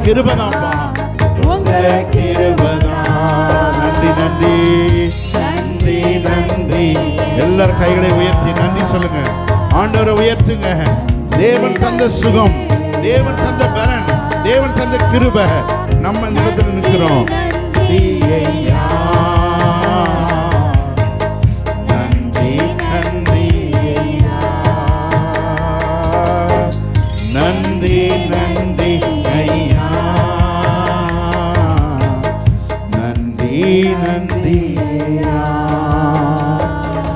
கிருபைதான்ப்பா, உங்க கிருபைதான். நன்றி நன்றி நன்றி நன்றி. எல்லாரும் கைகளை உயர்த்தி நன்றி சொல்லுங்க. ஆண்டவரை உயர்த்துங்க. தேவன் தந்த சுகம், தேவன் தந்த பலன், தேவன் தந்த கிருபை, நம்ம இந்த இடத்துல நிற்கிறோம். நன்றி நன்றி நன்றி நன்றி ஐயா, நன்றி நன்றி.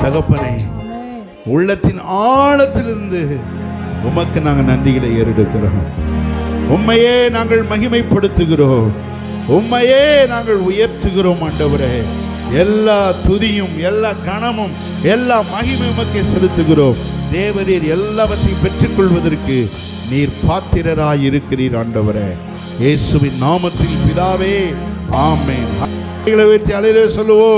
தகப்பனே, உள்ளத்தின் ஆழத்திலிருந்து உமக்கு நாங்கள் நன்றிகளை ஏறெடுக்கிறோம். உம்மையே நாங்கள் மகிமைப்படுத்துகிறோம், உம்மையே நாங்கள் உயர்த்துகிறோம். ஆண்டவரே, எல்லா துதியும் எல்லா கணமும் எல்லா மகிமை உமக்கே செலுத்துகிறோம். தேவரீர் எல்லாவற்றையும் பெற்றுக்கொள்வதற்கு நீர் பாத்திரராய் இருக்கிறீர். ஆண்டவரே, இயேசுவின் நாமத்தில் பிதாவே, ஆமென். கைகளை உயர்த்தி அல்லேலூயா சொல்லுவோம்.